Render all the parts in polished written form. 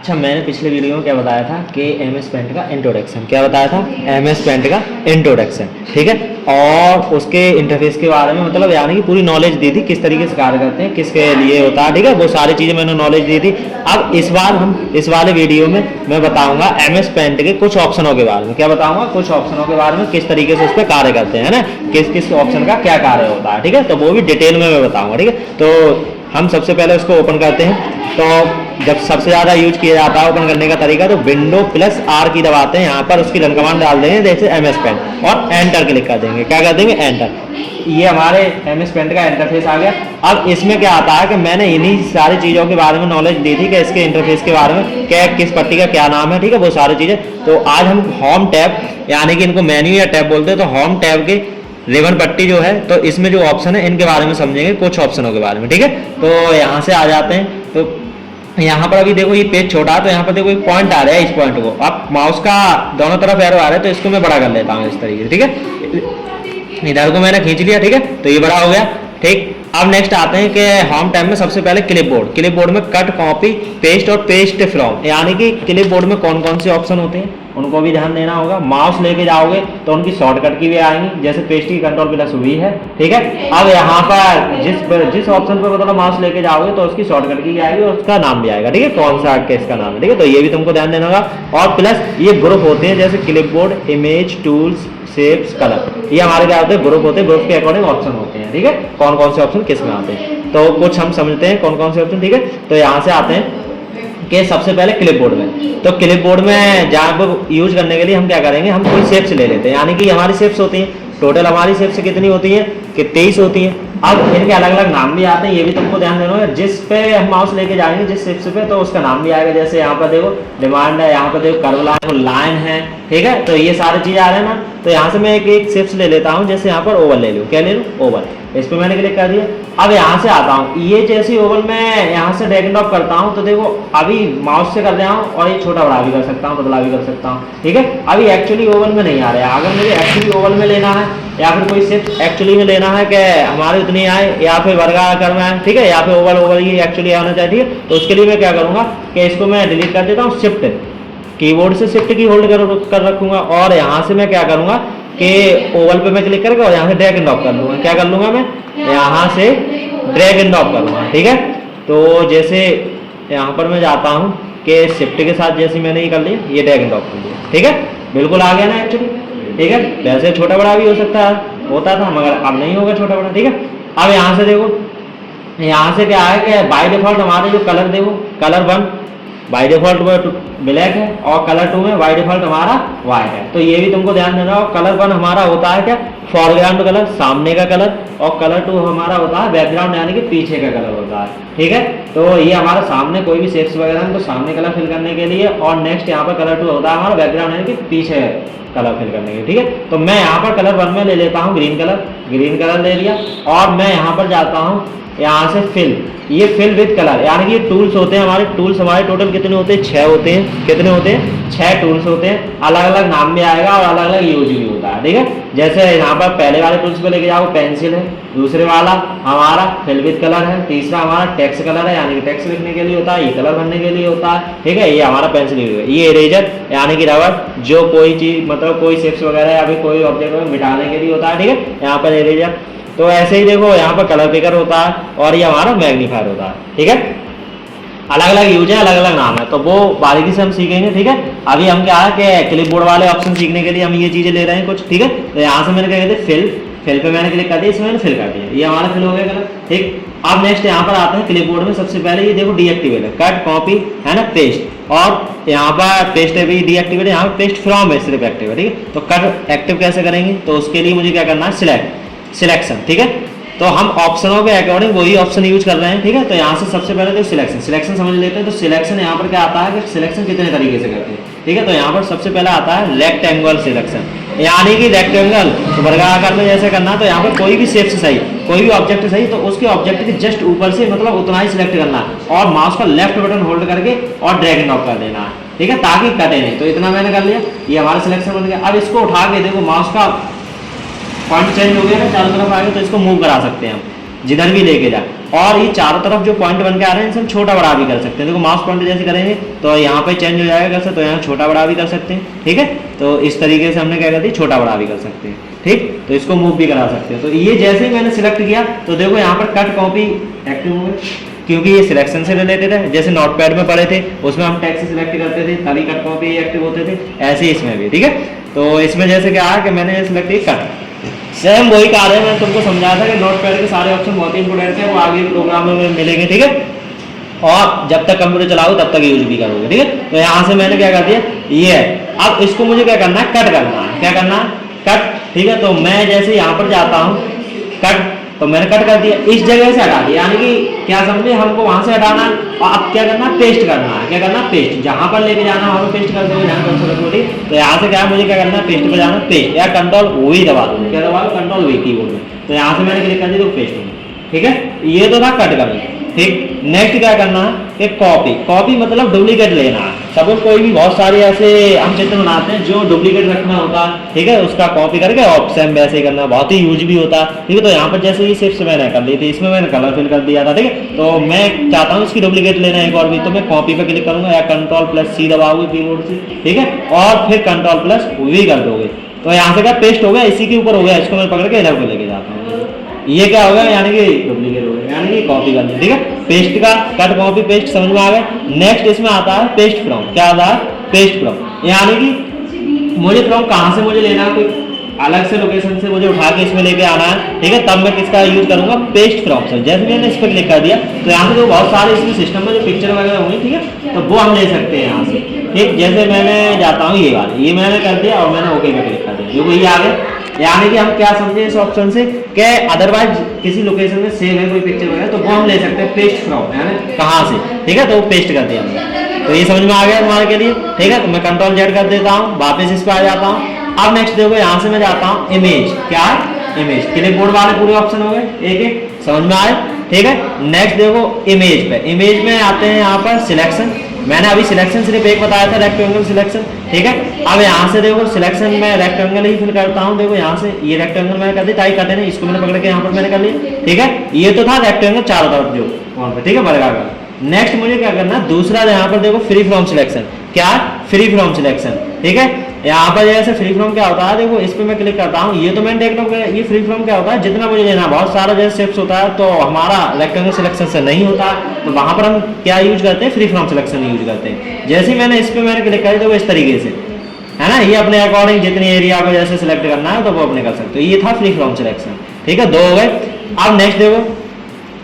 अच्छा, मैंने पिछले वीडियो में क्या बताया था कि MS पेंट का इंट्रोडक्शन, क्या बताया था? MS पेंट का इंट्रोडक्शन, ठीक है। और उसके इंटरफेस के बारे में मतलब यानी कि पूरी नॉलेज दी थी, किस तरीके से कार्य करते हैं, किसके लिए होता है, ठीक है। वो सारी चीज़ें मैंने नॉलेज दी थी। अब इस बार हम इस वाले वीडियो में मैं बताऊंगा MS पेंट के कुछ ऑप्शनों के बारे में। क्या बताऊंगा? कुछ ऑप्शनों के बारे में, किस तरीके से उस पर कार्य करते हैं ना, किस किस ऑप्शन का क्या कार्य होता है, ठीक है। तो वो भी डिटेल में मैं बताऊंगा, ठीक है। तो हम सबसे पहले उसको ओपन करते हैं। तो जब सबसे ज़्यादा यूज किया जाता है ओपन करने का तरीका, तो Window+R की दबाते हैं, यहाँ पर उसकी रन कमांड डाल देंगे जैसे MS पेंट और एंटर क्लिक कर देंगे। क्या कर देंगे? एंटर। ये हमारे MS पेंट का इंटरफेस आ गया। अब इसमें क्या आता है कि मैंने इन्हीं सारी चीज़ों के बारे में नॉलेज दी थी कि इसके इंटरफेस के बारे में, क्या किस पट्टी का क्या नाम है, ठीक है, वो सारी चीज़ें। तो आज हम होम टैब, यानी कि इनको मेन्यू या टैब बोलते हैं, तो होम टैब के रिबन पट्टी जो है, तो इसमें जो ऑप्शन है इनके बारे में समझेंगे, कुछ ऑप्शनों के बारे में, ठीक है। तो यहाँ से आ जाते हैं। तो यहाँ पर अभी देखो ये पेज छोटा है, तो यहाँ पर देखो एक पॉइंट आ रहा है, इस पॉइंट को अब माउस का दोनों तरफ एरो आ रहा है, तो इसको मैं बड़ा कर लेता हूँ इस तरीके से, ठीक है। इधर को मैंने खींच लिया, ठीक है, तो ये बड़ा हो गया, ठीक। अब नेक्स्ट आते हैं कि होम टैब में सबसे पहले क्लिपबोर्ड में कट, कॉपी, पेस्ट और पेस्ट फ्रॉम, यानी कि क्लिपबोर्ड में कौन कौन से ऑप्शन होते हैं उनको भी ध्यान देना होगा। माउस लेके जाओगे तो उनकी शॉर्टकट की भी आएंगी, जैसे पेस्ट की Ctrl+V है, ठीक है। अब यहाँ पर जिस ऑप्शन पर मतलब माउस लेके जाओगे तो उसकी शॉर्टकट की भी आएगी और उसका नाम भी आएगा, ठीक है, कौन सा किसका नाम है, ठीक है। तो ये भी तुमको ध्यान देना होगा। और प्लस ये ग्रुप होते हैं, जैसे clipboard, image, tools, shapes, colour, ये हमारे क्या होते हैं? ग्रुप होते हैं। ग्रुप के अकॉर्डिंग ऑप्शन होते हैं, ठीक है, कौन कौन से ऑप्शन किस में आते हैं। तो कुछ हम समझते हैं कौन कौन से ऑप्शन, ठीक है। तो यहाँ से आते हैं कि सबसे पहले क्लिपबोर्ड में, तो क्लिपबोर्ड में जहाँ पर यूज करने के लिए हम क्या करेंगे, हम कोई शेप्स ले लेते हैं, यानी कि हमारी शेप्स होती हैं, टोटल हमारी शेप्स कितनी होती हैं कि 23 होती हैं। अब इनके अलग अलग नाम भी आते हैं, ये भी तुमको ध्यान देना है। जिस पे हम माउस लेके जाएंगे जिस शेप्स पे, तो उसका नाम भी आएगा। जैसे यहाँ पर देखो डिमांड है, यहाँ पर देखो कर्व लाइन है, ठीक है। तो ये सारी चीजें आ रहे हैं ना। तो यहाँ से मैं एक शेप्स ले लेता हूँ, जैसे यहाँ पर ओवल ले लूँ, क्या ले लूँ? ओवल। इस पर मैंने क्लिक कर दिया। अब यहाँ से आता हूँ, ये जैसी ओवल मैं यहाँ से ड्रैग एंड ड्रॉप करता हूँ, तो देखो अभी माउस से कर रहा हूँ और ये छोटा बड़ा भी कर सकता हूँ, बदला भी कर सकता हूँ, ठीक है। अभी एक्चुअली ओवल में नहीं आ रहा है। अगर मुझे एक्चुअली ओवल में लेना है या फिर कोई शेप एक्चुअली में लेना है कि हमारे उतनी आए या फिर वर्गाकार में आए, ठीक है, या फिर ओवल ही एक्चुअली आना चाहिए, तो उसके लिए मैं क्या करूँगा कि इसको मैं डिलीट कर देता हूँ। शिफ्ट कीबोर्ड से शिफ्ट की होल्ड कर रखूँगा और यहाँ से मैं क्या करूँगा कि ओवल पे मैं क्लिक करके और यहाँ से ड्रैग एंड ड्रॉप कर लूँगा। क्या कर लूँगा मैं? यहाँ से ड्रैग एंड ड्रॉप कर लूँगा, ठीक है। तो जैसे यहाँ पर मैं जाता हूँ कि शिफ्ट के साथ जैसे मैंने ये कर लिया, ये ड्रैग एंड ड्रॉप कर लिया, ठीक है, बिल्कुल आ गया ना एक्चुअली, ठीक है। वैसे छोटा बड़ा भी हो सकता है, होता था, मगर अब नहीं होगा छोटा बड़ा, ठीक है। अब यहाँ से देखो, यहाँ से क्या है कि बाय डिफॉल्ट हमारे जो कलर देखो, कलर 1 बाय डिफॉल्ट ब्लैक है और कलर 2 में बाय डिफॉल्ट हमारा वाइट है। तो ये भी तुमको ध्यान देना हो। कलर 1 हमारा होता है क्या? फॉरग्राउंड कलर, सामने का कलर, और कलर 2 हमारा होता है बैकग्राउंड, यानी कि पीछे का कलर होता है, ठीक है। तो ये हमारा सामने कोई भी शेप्स वगैरह है तो सामने कलर फिल करने के लिए, और नेक्स्ट यहाँ पर कलर 2 होता है हमारा बैकग्राउंड, यानी कि पीछे कलर फिल करने के लिए, ठीक है। तो मैं यहाँ पर कलर 1 में ले लेता हूँ ग्रीन कलर ले लिया, और मैं यहाँ पर जाता हूँ, यहाँ से फिल, ये फिल विद कलर, यानी कि ये टूल्स होते हैं हमारे। टूल्स हमारे टोटल कितने होते हैं? 6 होते हैं। कितने होते हैं? 6 टूल्स होते हैं। अलग अलग नाम भी आएगा और अलग अलग यूज भी होता है, ठीक है। जैसे यहाँ पर पहले वाले टूल्स पे लेके जाओ, पेंसिल है, दूसरे वाला हमारा फिल विद कलर है, तीसरा हमारा टेक्स्ट कलर है, यानी कि टेक्स्ट लिखने के लिए होता है, ये कलर भरने के लिए होता है, ठीक है। ये हमारा पेंसिल है, ये इरेजर यानी कि रबर, जो कोई चीज मतलब कोई शेप्स वगैरह या फिर कोई ऑब्जेक्ट मिटाने के लिए होता है, ठीक है, यहाँ पर इरेजर। तो ऐसे ही देखो यहाँ पर कलर पिकर होता है और ये हमारा मैग्नीफायर होता है, ठीक है। अलग अलग यूज है, अलग अलग नाम है, तो वो बारीकी से हम सीखेंगे, ठीक है। अभी हम क्या है कि क्लिपबोर्ड वाले ऑप्शन सीखने के लिए हम ये चीजें ले रहे हैं कुछ, ठीक है। तो यहाँ से मैंने क्या कहते हैं फिल पे मैंने क्लिक कर दिया, इसमें मैंने फिल कर दिया, ये हमारा फिल हो गया कलर, ठीक। अब नेक्स्ट यहाँ पर आते हैं क्लिपबोर्ड में। सबसे पहले ये देखो डीएक्टिवेट है, कट, कॉपी है ना, पेस्ट, और यहाँ पर पेस्ट है भी डीएक्टिवेट है, यहाँ पर पेस्ट फ्रॉम है सिर्फ एक्टिव है, ठीक है। तो कट एक्टिव कैसे करेंगे? तो उसके लिए मुझे क्या करना है? सिलेक्शन, ठीक है। तो हम ऑप्शनों के अकॉर्डिंग वही ऑप्शन यूज कर रहे हैं, ठीक है। तो यहाँ से सबसे पहले तो सिलेक्शन समझ लेते हैं। तो सिलेक्शन यहाँ पर क्या आता है कि सिलेक्शन कितने तरीके से करते हैं, ठीक है। तो यहाँ पर सबसे पहला आता है रेक्टेंगुलर सिलेक्शन, यानी कि रेक्टेंगल तो वर्गाकार में जैसे करना है। तो यहाँ पर कोई भी शेप से सही, कोई भी ऑब्जेक्ट सही, तो उसके ऑब्जेक्ट के जस्ट ऊपर से मतलब उतना ही सिलेक्ट करना है और माउस का लेफ्ट बटन होल्ड करके और ड्रैग एंड ड्रॉप कर देना है, ठीक है, ताकि कटे नहीं। तो इतना मैंने कर लिया, ये हमारा सिलेक्शन बन गया। अब इसको उठा के देखो, माउस का पॉइंट चेंज हो गया ना, चारों तरफ आ गया, तो इसको मूव करा सकते हैं हम। जिधर भी लेके जा। और ये चारों तरफ जो पॉइंट बन के आ रहे हैं इनसे हम छोटा बड़ा भी कर सकते हैं। देखो माउस पॉइंटर जैसे करेंगे तो यहाँ पे चेंज हो जाएगा कैसे, तो यहाँ छोटा बड़ा भी कर सकते हैं, ठीक है। तो इस तरीके से हमने क्या कर दिया, छोटा बड़ा भी कर सकते हैं, ठीक। तो इसको मूव भी करा सकते हैं। तो ये जैसे ही मैंने सिलेक्ट किया तो देखो यहाँ पर कट कॉपी एक्टिव हो गई, क्योंकि ये सिलेक्शन से रिलेटेड है। जैसे नोटपैड में पढ़े थे उसमें हम टेक्स्ट सिलेक्ट करते थे तभी कट कॉपी एक्टिव होते थे, ऐसे ही इसमें भी, ठीक है। तो इसमें जैसे क्या है कि मैंने सिलेक्ट किया कट, सेम वही कार्य है। मैंने तुमको समझाया था कि नोटपैड के सारे ऑप्शन बहुत ही इंपोर्टेंट है, वो आगे प्रोग्राम में मिलेंगे, ठीक है। और जब तक कंप्यूटर चलाओ तब तक यूज भी करोगे, ठीक है। तो यहाँ से मैंने क्या कर दिया, ये है। अब इसको मुझे क्या करना है, कट करना है। क्या करना है, कट, ठीक है। तो मैं जैसे यहाँ पर जाता हूँ कट, तो मैंने कट कर दिया, इस जगह से हटा दिया, यानी कि क्या समझे, हमको वहां से हटाना है और अब क्या करना है, पेस्ट करना है। क्या करना है, पेस्ट, जहां पर लेके जाना है वहां पर पेस्ट कर दो, जहां पर। तो यहाँ से क्या है, मुझे क्या करना है, पेस्ट पे जाना, पेस्ट या कंट्रोल वही दबा दो, क्या दबा दो, कंट्रोल वही कीबोर्ड में। तो यहाँ से मैंने क्लिक कर दिया तो पेस्ट हो गया, ठीक है। ये तो था कट करना, ठीक। नेक्स्ट क्या करना है, एक कॉपी। कॉपी मतलब डुप्लीकेट लेना है। सपोज कोई भी बहुत सारे ऐसे हम चित्र बनाते हैं जो डुप्लीकेट रखना होता है, ठीक है, उसका कॉपी करके ऑप्शन वैसे ही करना, बहुत ही यूज भी होता है, ठीक है। तो यहाँ पर जैसे ये शेप्स मैंने कर ली थी, इसमें मैंने कलर फिल कर दिया था, ठीक है। तो मैं चाहता हूँ इसकी डुप्लीकेट लेना एक और भी, तो मैं कॉपी पे क्लिक करूंगा या कंट्रोल+C दबाओगे कीबोर्ड से, ठीक है, और फिर कंट्रोल+V कर दोगे। तो यहाँ से क्या पेस्ट हो गया, इसी के ऊपर हो गया, इसको मैं पकड़ के इधर को लेके जाता हूँ, ये क्या होगा, यानी कि डुप्लीकेट हो गया, यानी कि कॉपी करना, ठीक है। पेस्ट का कट कॉपी पेस्ट समझ में आ गया। नेक्स्ट इसमें आता है पेस्ट फ्रॉम। क्या आता है, पेस्ट फ्रॉम, यानी कि मुझे फ्रॉम कहाँ से मुझे लेना है, कोई अलग से लोकेशन से मुझे उठा के इसमें लेके आना है, ठीक है। तब मैं किसका यूज करूंगा, पेस्ट फ्रॉम से। जैसे मैंने इस पर क्लिक कर दिया तो यहाँ से जो बहुत सारे इसमें सिस्टम में जो पिक्चर वगैरह होंगे, ठीक है, तो वो हम ले सकते हैं यहाँ से, ठीक। जैसे मैंने जाता हूँ ये वाले, ये मैंने कर दिया और मैंने ओके पे क्लिक कर दिया, जो ये आ गया। यानी कि हम क्या समझे इस ऑप्शन से कि अदरवाइज किसी लोकेशन में सेव है कोई पिक्चर वगैरह, तो वो हम ले सकते हैं पेस्ट फ्रॉम, यानी कहाँ से, ठीक है। तो वो पेस्ट कर दिया हमने। तो ये समझ में आ गया तुम्हारे के लिए, ठीक है। तो मैं कंट्रोल Z कर देता हूँ, वापस इस पर आ जाता हूँ। अब नेक्स्ट देखो यहाँ से मैं जाता हूँ इमेज। क्या है, इमेज। क्लिपबोर्ड वाले पूरे ऑप्शन हो गए एक एक, समझ में आए, ठीक है। नेक्स्ट देखो इमेज पे, इमेज में आते हैं यहाँ पर सिलेक्शन। मैंने अभी सिलेक्शन सिर्फ एक बताया था, रेक्टेंगल सिलेक्शन, ठीक है। अब यहाँ से देखो सिलेक्शन में रेक्टेंगल ही फिल करता हूँ। देखो यहाँ से ये रेक्टेंगल मैंने कर दिया, ताकि कटे नहीं, इसको मैंने पकड़ के यहाँ पर मैंने कर लिया, ठीक है। ये तो था रेक्टेंगल चारों तरफ जो वहाँ पे, ठीक है, बड़का का। नेक्स्ट मुझे क्या करना है, दूसरा यहाँ पर देखो फ्री फ्रॉम सिलेक्शन। क्या, फ्री फ्रॉम सिलेक्शन, ठीक है। यहाँ पर जैसे फ्री फ्रॉम क्या होता है, देखो इस पर मैं क्लिक करता हूँ, ये तो मैंने देख लो ये फ्री फ्रॉम क्या होता है, जितना मुझे लेना, बहुत सारा जैसे शेप्स होता है तो हमारा रेक्टेंगल सिलेक्शन से नहीं होता, तो वहां पर हम क्या यूज करते हैं, फ्री फ्रॉम सिलेक्शन यूज करते हैं। जैसे ही मैंने इस पर मैंने क्लिक कर दिया, इस तरीके से है ना, ये अपने अकॉर्डिंग जितनी एरिया को जैसे सिलेक्ट करना है तो वो अपने कर सकते हो। ये था फ्री फ्रॉम सिलेक्शन, ठीक है, दो हो गए। अब नेक्स्ट देखो,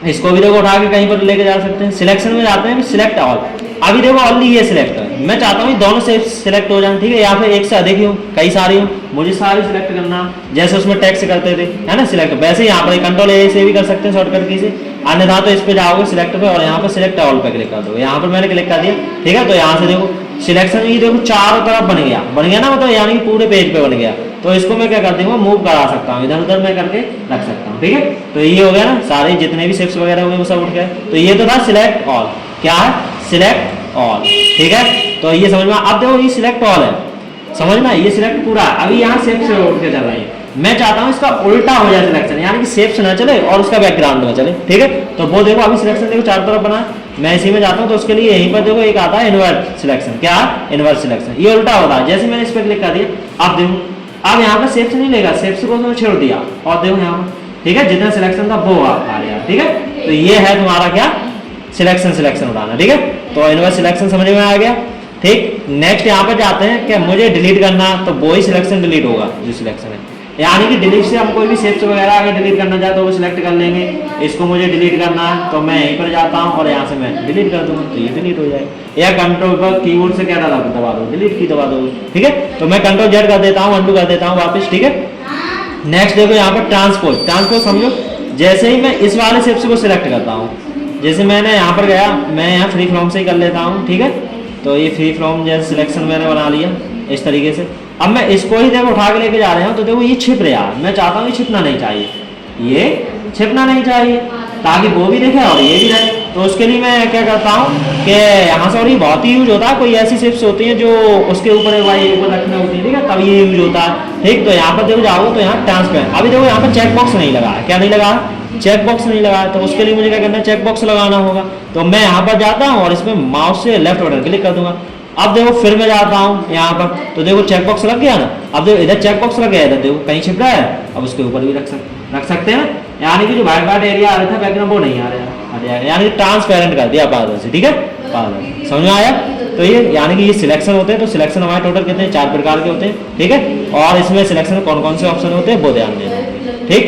इसको भी देखो उठा के कहीं पर लेके जा सकते हैं। सिलेक्शन में जाते हैं, सिलेक्ट ऑल। अभी देखो ऑनली ये सिलेक्ट है, मैं चाहता हूँ दोनों से सिलेक्ट हो जाए, ठीक है, या फिर एक से अधिक हो, कई सारी हो, मुझे सारी सिलेक्ट करना, जैसे उसमें टेक्स्ट करते थे, है ना, सिलेक्ट। वैसे ही यहाँ पर कंट्रोल A से भी कर सकते हैं शॉर्टकट की से, अन्यथा तो इस पे जाओगे सिलेक्ट पे और यहाँ पर सिलेक्ट ऑल पे क्लिक कर दो। यहाँ पर मैंने क्लिक कर दिया, ठीक है। तो यहाँ से देखो सिलेक्शन ही देखो चारों तरफ बन गया ना, मतलब यानी कि पूरे पेज पे बन गया। तो इसको मैं क्या कर दूंगा, मूव करा सकता हूँ, इधर उधर मैं करके रख सकता हूँ, ठीक है। तो ये हो गया ना, सारे जितने भी शेप्स वगैरह हुए वो सब उठ गए। तो ये तो था सिलेक्ट ऑल। क्या है, सिलेक्ट ऑल, ठीक है। तो ये समझ में, अब देखो ये सिलेक्ट ऑल है, समझना, ये सिलेक्ट पूरा। अभी यहाँ शेप से उठ के चल रही है, मैं चाहता हूँ इसका उल्टा हो जाए सिलेक्शन, यानी कि शेप से ना चले और उसका बैकग्राउंड में चले, ठीक है। तो वो देखो अभी सिलेक्शन देखो चारों तरफ बना, मैं इसी में जाता हूँ, तो उसके लिए यहीं पर देखो एक आता है इन्वर्ट सिलेक्शन। क्या है, इन्वर्ट सिलेक्शन, ये उल्टा होता है। जैसे मैंने इस पर क्लिक कर दिया, अब देखो अब यहाँ पर शेप से नहीं लेगा, शेप से को छोड़ दिया और देखो यहाँ पर, ठीक है, जितना सिलेक्शन था वो आ गया, ठीक है। तो ये है तुम्हारा क्या, सिलेक्शन उठाना, ठीक है। तो इन्वर्ट सिलेक्शन समझ में आ गया, ठीक। नेक्स्ट यहाँ पर जाते हैं कि मुझे डिलीट करना, तो वो ही सिलेक्शन डिलीट होगा जो सिलेक्शन है, यानी कि डिलीट से हम कोई भी शेप्स वगैरह अगर डिलीट करना चाहते तो वो सिलेक्ट कर लेंगे। इसको मुझे डिलीट करना है तो मैं यहीं पर जाता हूँ और यहाँ से मैं डिलीट कर दूंगा, तो ये डिलीट हो जाएगा। या कंट्रोल पर कीबोर्ड से क्या दबा दो, डिलीट की दबा दो, ठीक है। तो मैं कंट्रोल Z कर देता हूँ, अनडू कर देता हूँ वापस, ठीक है। नेक्स्ट देखो यहाँ पर ट्रांसपोज समझो, जैसे ही मैं इस वाले शेप्स को सिलेक्ट करता हूँ, जैसे मैंने यहाँ पर गया, मैं यहाँ फ्री फ्रॉम से ही कर लेता हूँ, ठीक है। तो ये फ्री फ्रॉम जैसे सिलेक्शन मैंने बना लिया इस तरीके से। अब मैं इसको ही देखो उठा के लेके जा रहे हूँ, तो देखो ये छिप रहा है, मैं चाहता हूँ ये छिपना नहीं चाहिए, ये छिपना नहीं चाहिए, ताकि वो भी देखे और ये भी रहे। तो उसके लिए मैं क्या करता हूँ कि यहाँ से, और ये बहुत ही यूज होता है, कोई ऐसी शेप्स होती हैं जो उसके ऊपर रखना होती है, ठीक है, तब ये यूज होता है, ठीक। तो यहाँ पर देखो जाओ तो यहाँ ट्रांसपेरेंट, अभी देखो यहाँ पर चेक बॉक्स नहीं लगा है, क्या नहीं लगा, चेक बॉक्स नहीं लगाया, तो उसके लिए मुझे क्या करना है, चेक बॉक्स लगाना होगा। तो मैं यहाँ पर जाता हूँ और इसमें माउस से लेफ्ट बटन क्लिक कर दूंगा। अब देखो फिर मैं जाता हूँ यहाँ पर, तो देखो चेक बॉक्स लग गया ना। अब देखो इधर चेक बॉक्स लग गया, इधर देखो कहीं छिप रहा है, अब उसके ऊपर भी रख सकते हैं। यानी कि जो वाइट एरिया आ रहा था बैकग्राउंड वो नहीं आ रहा है, यानी कि ट्रांसपेरेंट कर दिया पारदर्शी। ठीक है, पारदर्शी, समझ में आया। तो ये यानी कि ये सिलेक्शन होते हैं, तो सिलेक्शन हमारे टोटल कितने हैं, 4 प्रकार के होते हैं। ठीक है, और इसमें सिलेक्शन कौन कौन से ऑप्शन होते हैं वो ध्यान देना। ठीक,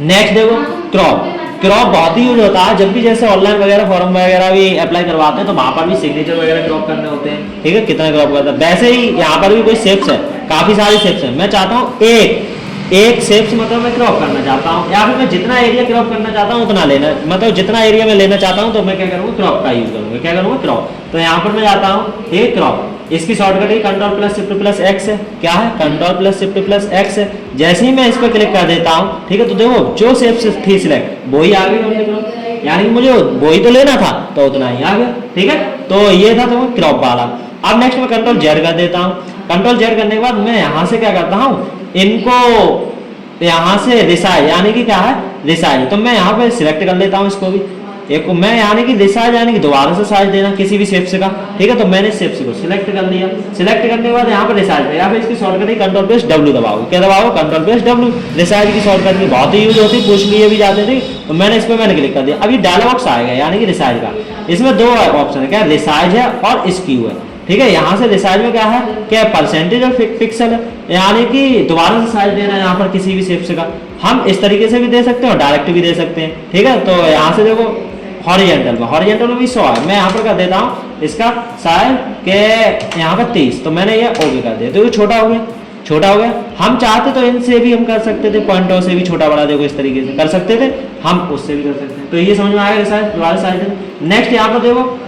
नेक्स्ट देखो क्रॉप। क्रॉप बहुत ही यूज होता है जब भी जैसे ऑनलाइन वगैरह फॉर्म वगैरह भी अप्लाई करवाते हैं, तो वहां पर भी सिग्नेचर वगैरह क्रॉप करने होते हैं। ठीक है, कितना क्रॉप करता है। वैसे ही यहाँ पर भी कोई शेप्स है, काफी सारी शेप्स है। मैं चाहता हूँ एक शेप्स मतलब मैं क्रॉप करना चाहता हूँ, या फिर मैं जितना एरिया क्रॉप करना चाहता हूँ उतना लेना, मतलब जितना एरिया में लेना चाहता हूँ तो मैं क्या करूँगा, क्रॉप का यूज करूँगा। क्या करूँगा, क्रॉप। तो यहाँ पर मैं जाता हूँ ये क्रॉप, इसकी शॉर्टकट है Ctrl+Shift+X है। क्या है, Ctrl+Shift+X है। जैसे ही मैं इस पर क्लिक कर देता हूँ, ठीक है, तो देखो जो शेप्स थी सिलेक्ट वो ही आ गई, यानी कि मुझे वो ही तो लेना था तो उतना ही आ गया। ठीक है, तो ये था तो क्रॉप वाला। अब नेक्स्ट मैं Ctrl+Z कर देता हूँ। Ctrl+Z करने के बाद मैं यहाँ से क्या करता हूँ, इनको यहाँ से रिसाइज, यानी कि क्या है रिसाइज, तो मैं यहाँ पे सिलेक्ट कर लेता हूँ इसको भी। एक को मैं यानी कि रिसाइज यानी कि दोबारा से साइज देना किसी भी शेप्स का। ठीक है, तो मैंने शेप्स को सिलेक्ट कर लिया। सिलेक्ट करने के बाद यहाँ पर रिसाइज, या फिर इसकी शॉर्टकट है Ctrl+W दबाओ। क्या दबाओ, Ctrl+W। रिसाइज की शॉर्टकट की बहुत ही यूज होती है, पूछ लिए भी जाते थे। तो मैंने इस पर मैंने क्लिक कर दिया। अभी डायलॉग बॉक्स आएगा यानी कि रिसाइज का। इसमें 2 ऑप्शन है, क्या रिसाइज है और स्क्यू है। ठीक है, यहाँ से रिसाइज में क्या है, क्या परसेंटेज और पिक्सल है, यानी कि दोबारा से साइज देना है यहाँ पर किसी भी शेप्स का। हम इस तरीके से भी दे सकते हैं और डायरेक्ट भी दे सकते हैं। ठीक है, तो यहाँ से देखो हॉरिजॉन्टल में भी 100 है, मैं यहाँ पर कर देता हूँ इसका साइज के यहाँ पर 30, तो मैंने ये ओके कर दिया। तो ये छोटा हो गया, छोटा हो गया। हम चाहते तो इनसे भी हम कर सकते थे, पॉइंटों से भी छोटा बड़ा देखो इस तरीके से कर सकते थे, हम उससे भी कर सकते हैं। तो ये समझ में आएगा रिसाइज, दोबारा साइज। नेक्स्ट यहाँ पर देखो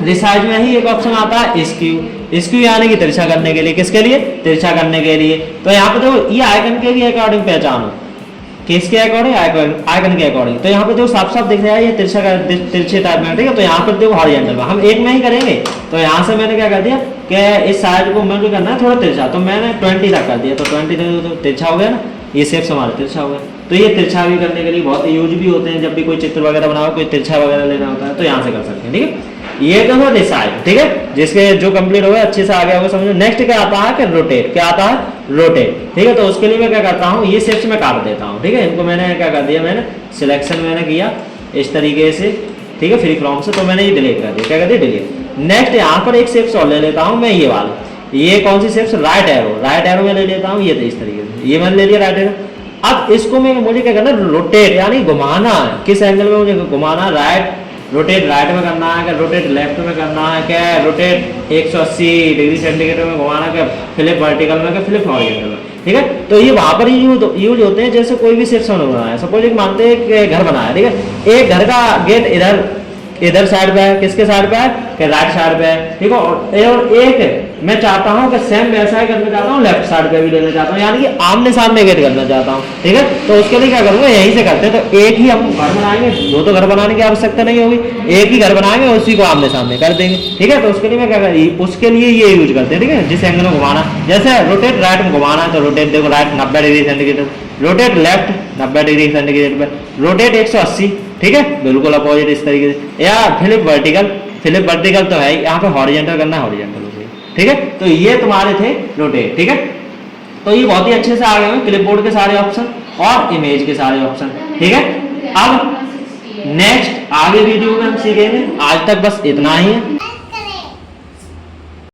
रिसाइज में ही एक ऑप्शन आता है स्क्यू। स्क्यू यानी कि तिरछा करने के लिए, किसके लिए, तिरछा करने के लिए। तो यहाँ पे देखो ये आइकन के भी अकॉर्डिंग पहचानो, किसके अकॉर्डिंग, आइकन के अकॉर्डिंग। तो यहाँ पे देखो साफ साफ दिख रहा है ये तिरछा का, तिरछे टाइप में। ठीक है, तो यहाँ पर देखो हॉरिजॉन्टल में हम एक में ही करेंगे। तो यहाँ से मैंने क्या कर दिया कि इस साइज को मुझे करना है थोड़ा तिरछा, तो मैंने 20 तक कर दिया। तो 20 तो तिरछा हो गया ना, ये शेप्स हमारा तिरछा हो गया। तो ये तिरछा भी करने के लिए बहुत यूज भी होते हैं, जब भी कोई चित्र वगैरह बनाओ, कोई तिरछा वगैरह लेना होता है तो यहाँ से कर सकते हैं। ठीक है, ये तो है रिसाइज। ठीक है, जिसके जो कंप्लीट हो गया अच्छे से आ गया होगा समझो। नेक्स्ट क्या आता है कि रोटेट। क्या आता है, रोटेट। ठीक है, तो उसके लिए मैं क्या करता हूँ, ये शेप्स में काट देता हूँ। ठीक है, इनको मैंने क्या कर दिया, मैंने सिलेक्शन मैंने किया इस तरीके से। ठीक है, फ्री फ्रॉम से, तो मैंने ये डिलीट कर दिया। क्या कर दिया, डिलीट। नेक्स्ट यहाँ पर एक शेप्स और ले लेता हूँ मैं, ये वाला। ये कौन सी shapes, right arrow. Right arrow में ले लेता हूँ, ये तो इस तरीके से ये मैंने ले लिया राइट एरो। अब इसको मैं मुझे क्या करना, रोटेट यानी घुमाना है, किस एंगल में मुझे घुमाना, राइट। रोटेट राइट में करना है, क्या रोटेट लेफ्ट में करना है, क्या रोटेट 180 डिग्री सेंटीग्रेड में घुमाना, क्या फ्लिप वर्टिकल में, क्या फ्लिप हॉरिजॉन्टल में। ठीक है, तो ये वहां पर ही यूज होते हैं। जैसे कोई भी सेक्शन बनाया है, सपोज एक मानते हैं कि घर बनाया। ठीक है, एक घर का गेट इधर साइड पे है, किसके साइड पे है, कि राइट साइड पे है। ठीक है, और एक मैं चाहता हूँ कि सेम वैसा ही करना चाहता हूँ, लेफ्ट साइड पे भी लेना चाहता हूँ, यानी कि आमने सामने गेट करना चाहता हूँ। ठीक है, तो उसके लिए क्या करूँगा, यहीं से करते हैं। तो एक ही हम घर बनाएंगे, दो तो घर बनाने की आवश्यकता नहीं होगी, एक ही घर बनाएंगे उसी को आमने सामने कर देंगे। ठीक है, तो उसके लिए मैं क्या करें, उसके लिए ये यूज करते हैं। ठीक है, जिस एंगल में घुमाना, जैसे रोटेट राइट में घुमाना है तो रोटेट देखो right 90 degree centigrade, rotate left 90 degree centigrade पर, रोटेट 180। ठीक है, बिल्कुल अपोजिट इस तरीके से। या फ्लिप वर्टिकल तो है, यहाँ पे हॉरिजॉन्टल करना है, हॉरिजॉन्टल। ठीक है, तो ये तुम्हारे थे रोटेट। ठीक है, तो ये बहुत ही अच्छे से आ गए हैं क्लिपबोर्ड के सारे ऑप्शन और इमेज के सारे ऑप्शन। ठीक है, अब नेक्स्ट आगे वीडियो में हम सीखेंगे। आज तक बस इतना ही है।